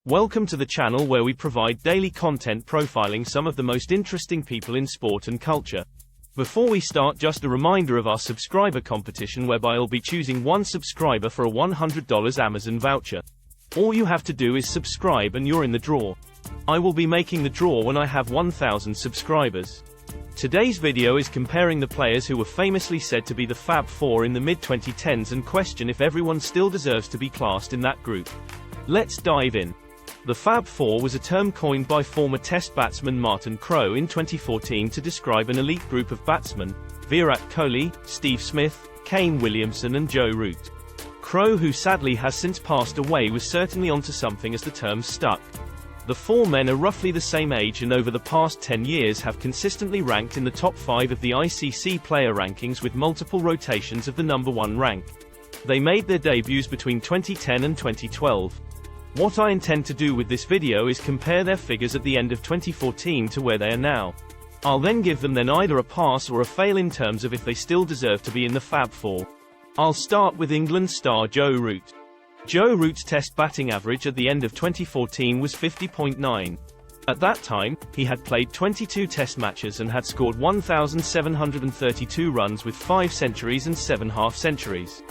Welcome to the channel where we provide daily content profiling some of the most interesting people in sport and culture. Before we start, just a reminder of our subscriber competition whereby I'll be choosing one subscriber for a $100 Amazon voucher. All you have to do is subscribe and you're in the draw. I will be making the draw when I have 1,000 subscribers. Today's video is comparing the players who were famously said to be the Fab Four in the mid-2010s and question if everyone still deserves to be classed in that group. Let's dive in. The Fab Four was a term coined by former Test batsman Martin Crowe in 2014 to describe an elite group of batsmen: Virat Kohli, Steve Smith, Kane Williamson and Joe Root. Crowe, who sadly has since passed away, was certainly onto something as the term stuck. The four men are roughly the same age and over the past 10 years have consistently ranked in the top 5 of the ICC player rankings with multiple rotations of the number 1 rank. They made their debuts between 2010 and 2012. What I intend to do with this video is compare their figures at the end of 2014 to where they are now. I'll then give them then either a pass or a fail in terms of if they still deserve to be in the Fab Four. I'll start with England star Joe Root. Joe Root's Test batting average at the end of 2014 was 50.9. At that time, he had played 22 Test matches and had scored 1,732 runs with 5 centuries and 7 half-centuries.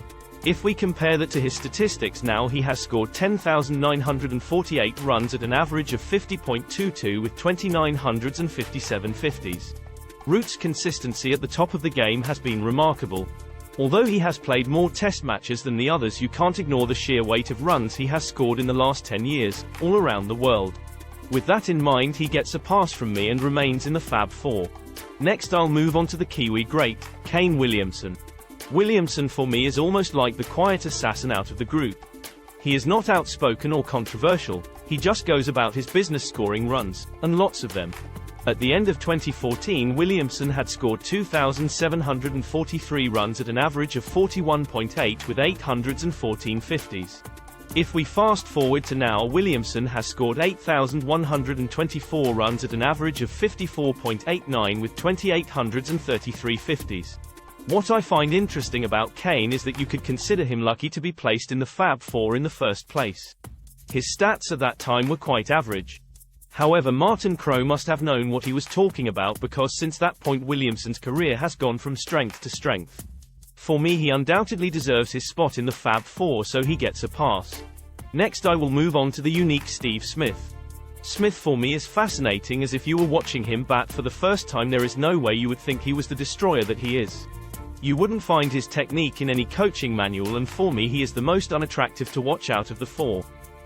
If we compare that to his statistics now, he has scored 10,948 runs at an average of 50.22 with 2,957 50s. Root's consistency at the top of the game has been remarkable. Although he has played more Test matches than the others, you can't ignore the sheer weight of runs he has scored in the last 10 years, all around the world. With that in mind, he gets a pass from me and remains in the Fab Four. Next I'll move on to the Kiwi great, Kane Williamson. Williamson for me is almost like the quiet assassin out of the group. He is not outspoken or controversial, he just goes about his business scoring runs, and lots of them. At the end of 2014, Williamson had scored 2,743 runs at an average of 41.8 with 814 50s. If we fast forward to now, Williamson has scored 8,124 runs at an average of 54.89 with 2,833 50s. What I find interesting about Kane is that you could consider him lucky to be placed in the Fab Four in the first place. His stats at that time were quite average. However, Martin Crowe must have known what he was talking about, because since that point Williamson's career has gone from strength to strength. For me, he undoubtedly deserves his spot in the Fab Four, so he gets a pass. Next I will move on to the unique Steve Smith. Smith for me is fascinating, as if you were watching him bat for the first time there is no way you would think he was the destroyer that he is. You wouldn't find his technique in any coaching manual, and for me he is the most unattractive to watch out of the four.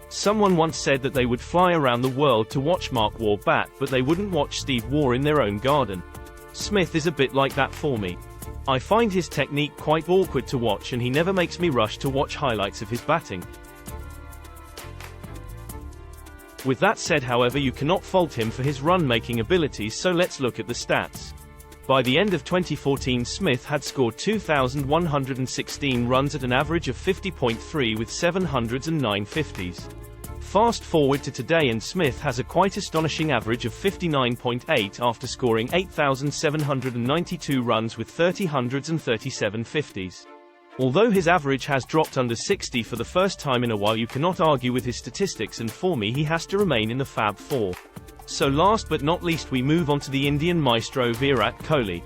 Someone once said that they would fly around the world to watch Mark Waugh bat, but they wouldn't watch Steve Waugh in their own garden. Smith is a bit like that for me. I find his technique quite awkward to watch and he never makes me rush to watch highlights of his batting. With that said, however, you cannot fault him for his run-making abilities, so let's look at the stats. By the end of 2014, Smith had scored 2,116 runs at an average of 50.3 with 709 50s. Fast forward to today and Smith has a quite astonishing average of 59.8 after scoring 8,792 runs with 3,037 50s. Although his average has dropped under 60 for the first time in a while, you cannot argue with his statistics, and for me he has to remain in the Fab Four. So last but not least we move on to the Indian maestro Virat Kohli.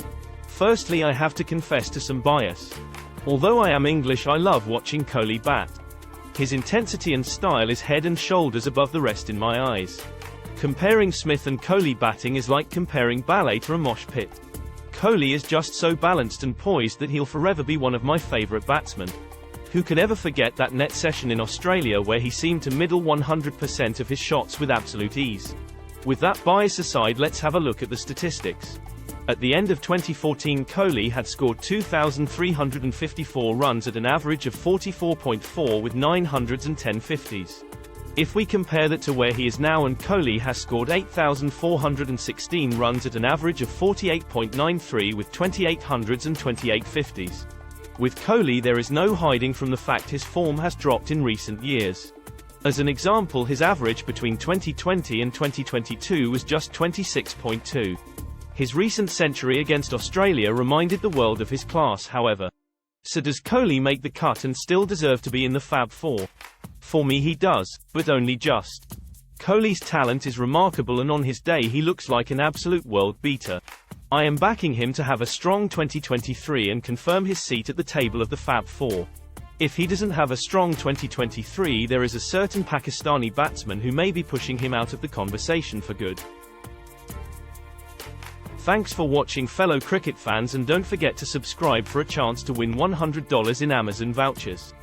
Firstly, I have to confess to some bias. Although I am English, I love watching Kohli bat. His intensity and style is head and shoulders above the rest in my eyes. Comparing Smith and Kohli batting is like comparing ballet to a mosh pit. Kohli is just so balanced and poised that he'll forever be one of my favourite batsmen. Who can ever forget that net session in Australia where he seemed to middle 100% of his shots with absolute ease? With that bias aside, let's have a look at the statistics. At the end of 2014, Kohli had scored 2,354 runs at an average of 44.4 with 910 50s. If we compare that to where he is now, and Kohli has scored 8,416 runs at an average of 48.93 with 2,828 50s. With Kohli there is no hiding from the fact his form has dropped in recent years. As an example, his average between 2020 and 2022 was just 26.2. His recent century against Australia reminded the world of his class, however. So does Kohli make the cut and still deserve to be in the Fab Four? For me he does, but only just. Kohli's talent is remarkable, and on his day he looks like an absolute world beater. I am backing him to have a strong 2023 and confirm his seat at the table of the Fab Four. If he doesn't have a strong 2023, there is a certain Pakistani batsman who may be pushing him out of the conversation for good. Thanks for watching, fellow cricket fans, and don't forget to subscribe for a chance to win $100 in Amazon vouchers.